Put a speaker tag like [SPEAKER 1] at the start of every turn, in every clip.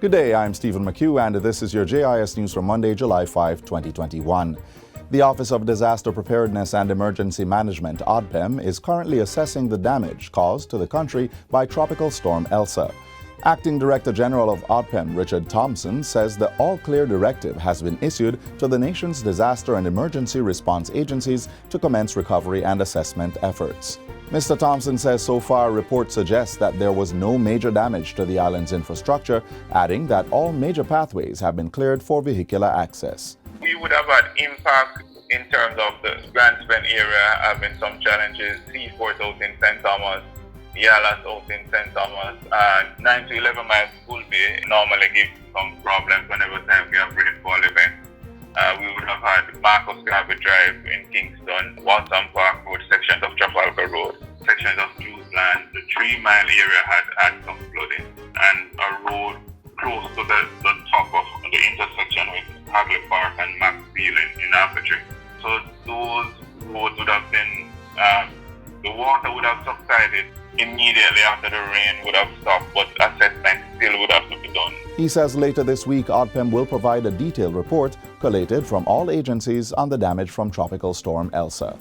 [SPEAKER 1] Good day, I'm Stephen McHugh, and this is your JIS News for Monday, July 5, 2021. The Office of Disaster Preparedness and Emergency Management, ODPEM, is currently assessing the damage caused to the country by Tropical Storm Elsa. Acting Director General of ODPEM, Richard Thompson, says the all-clear directive has been issued to the nation's disaster and emergency response agencies to commence recovery and assessment efforts. Mr. Thompson says so far reports suggest that there was no major damage to the island's infrastructure, adding that all major pathways have been cleared for vehicular access.
[SPEAKER 2] We would have had impact in terms of the Grand Spend area having some challenges, Seafort out in St. Thomas, Yalas out in St. Thomas, and 9 to 11 miles School Bay normally give some problems whenever time we have rainfall events. We would have had Marcus Garvey Drive in Kingston, Watson Park Road, sections of Trafalgar Road, sections of Newsland. The 3 Mile area had some flooding, and a road close to the top of the intersection with Hagley Park and Maxfield in Arbitrary. So those roads would have been, the water would have subsided immediately after the rain would have stopped, but assessment still would have to be done.
[SPEAKER 1] He says later this week, ODPEM will provide a detailed report collated from all agencies on the damage from Tropical Storm Elsa.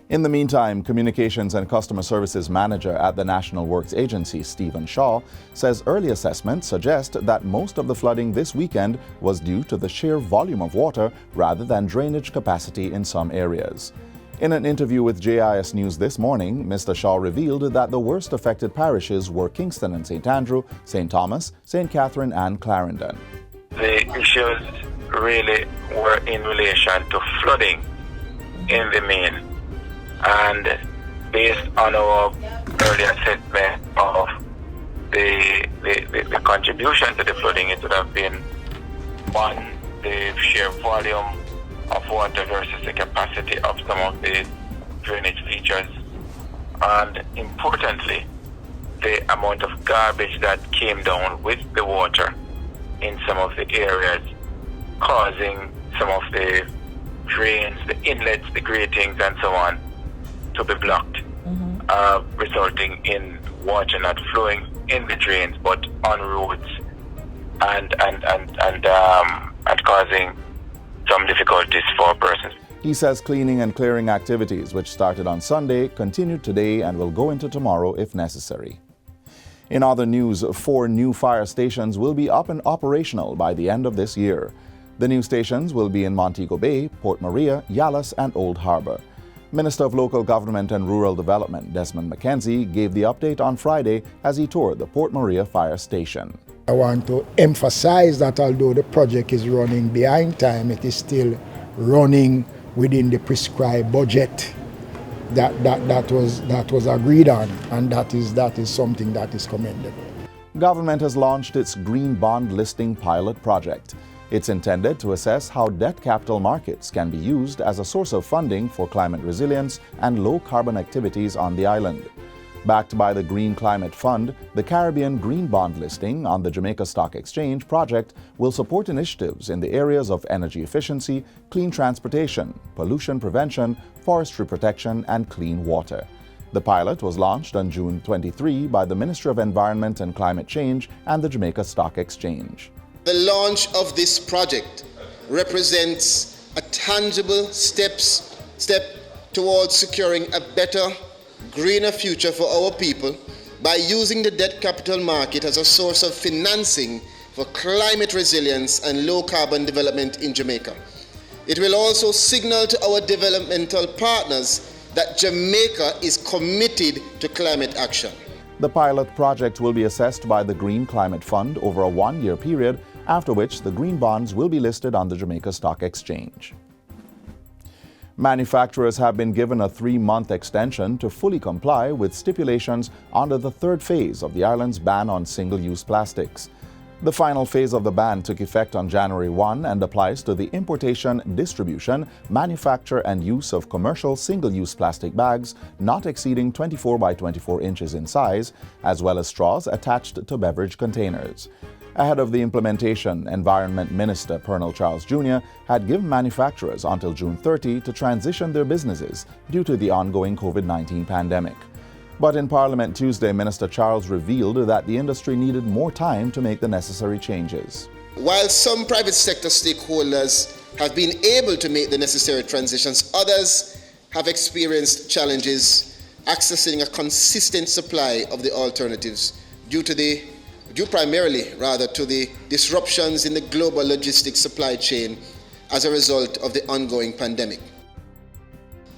[SPEAKER 1] In the meantime, Communications and Customer Services Manager at the National Works Agency, Stephen Shaw, says early assessments suggest that most of the flooding this weekend was due to the sheer volume of water rather than drainage capacity in some areas. In an interview with JIS News this morning, Mr. Shaw revealed that the worst affected parishes were Kingston and St. Andrew, St. Thomas, St. Catherine and Clarendon.
[SPEAKER 3] The issues really were in relation to flooding in the main. And based on our early assessment of the contribution to the flooding, it would have been, one, the sheer volume of water versus the capacity of some of the drainage features, and importantly, the amount of garbage that came down with the water in some of the areas, causing some of the drains, the inlets, the gratings and so on to be blocked, resulting in water not flowing in the drains but on roads and causing some difficulties for persons.
[SPEAKER 1] He says cleaning and clearing activities, which started on Sunday, continued today and will go into tomorrow if necessary. In other news, 4 new fire stations will be up and operational by the end of this year. The new stations will be in Montego Bay, Port Maria, Yalas and Old Harbour. Minister of Local Government and Rural Development Desmond McKenzie gave the update on Friday as he toured the Port Maria Fire Station.
[SPEAKER 4] I want to emphasize that although the project is running behind time, it is still running within the prescribed budget that was agreed on, and that is something that is commendable.
[SPEAKER 1] Government has launched its Green Bond Listing Pilot Project. It's intended to assess how debt capital markets can be used as a source of funding for climate resilience and low-carbon activities on the island. Backed by the Green Climate Fund, the Caribbean Green Bond Listing on the Jamaica Stock Exchange project will support initiatives in the areas of energy efficiency, clean transportation, pollution prevention, forestry protection, and clean water. The pilot was launched on June 23 by the Ministry of Environment and Climate Change and the Jamaica Stock Exchange.
[SPEAKER 5] The launch of this project represents a tangible step towards securing a better, greener future for our people by using the debt capital market as a source of financing for climate resilience and low-carbon development in Jamaica. It will also signal to our developmental partners that Jamaica is committed to climate action.
[SPEAKER 1] The pilot project will be assessed by the Green Climate Fund over a 1-year period, after which the green bonds will be listed on the Jamaica Stock Exchange. Manufacturers have been given a 3-month extension to fully comply with stipulations under the 3rd phase of the island's ban on single-use plastics. The final phase of the ban took effect on January 1 and applies to the importation, distribution, manufacture and use of commercial single-use plastic bags not exceeding 24 by 24 inches in size, as well as straws attached to beverage containers. Ahead of the implementation, Environment Minister Pernell Charles Jr. had given manufacturers until June 30 to transition their businesses due to the ongoing COVID-19 pandemic. But in Parliament Tuesday, Minister Charles revealed that the industry needed more time to make the necessary changes.
[SPEAKER 5] While some private sector stakeholders have been able to make the necessary transitions, others have experienced challenges accessing a consistent supply of the alternatives due primarily to the disruptions in the global logistics supply chain as a result of the ongoing pandemic.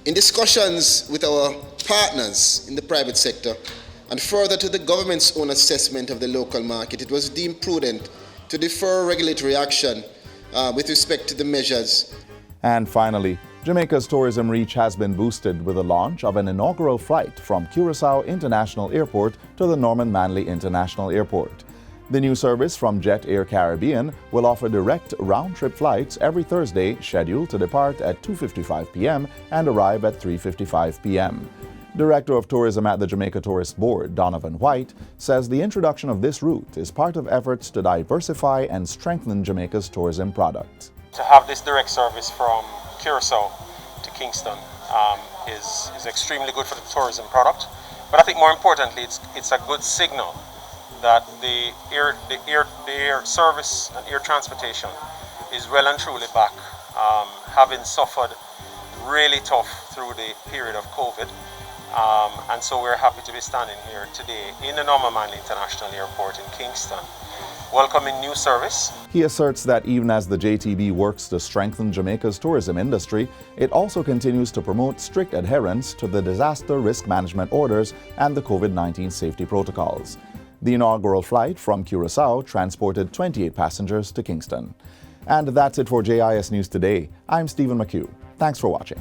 [SPEAKER 5] In discussions with our partners in the private sector and further to the government's own assessment of the local market, it was deemed prudent to defer regulatory action with respect to the measures.
[SPEAKER 1] And finally, Jamaica's tourism reach has been boosted with the launch of an inaugural flight from Curaçao International Airport to the Norman Manley International Airport. The new service from Jet Air Caribbean will offer direct round-trip flights every Thursday, scheduled to depart at 2:55 p.m. and arrive at 3:55 p.m. Director of Tourism at the Jamaica Tourist Board, Donovan White, says the introduction of this route is part of efforts to diversify and strengthen Jamaica's tourism product.
[SPEAKER 6] To have this direct service from Curaçao to Kingston is extremely good for the tourism product, but I think more importantly it's a good signal that the air service and air transportation is well and truly back, having suffered really tough through the period of COVID. And so we're happy to be standing here today in the Norman Manley International Airport in Kingston, welcoming new service.
[SPEAKER 1] He asserts that even as the JTB works to strengthen Jamaica's tourism industry, it also continues to promote strict adherence to the disaster risk management orders and the COVID-19 safety protocols. The inaugural flight from Curaçao transported 28 passengers to Kingston. And that's it for JIS News Today. I'm Stephen McHugh. Thanks for watching.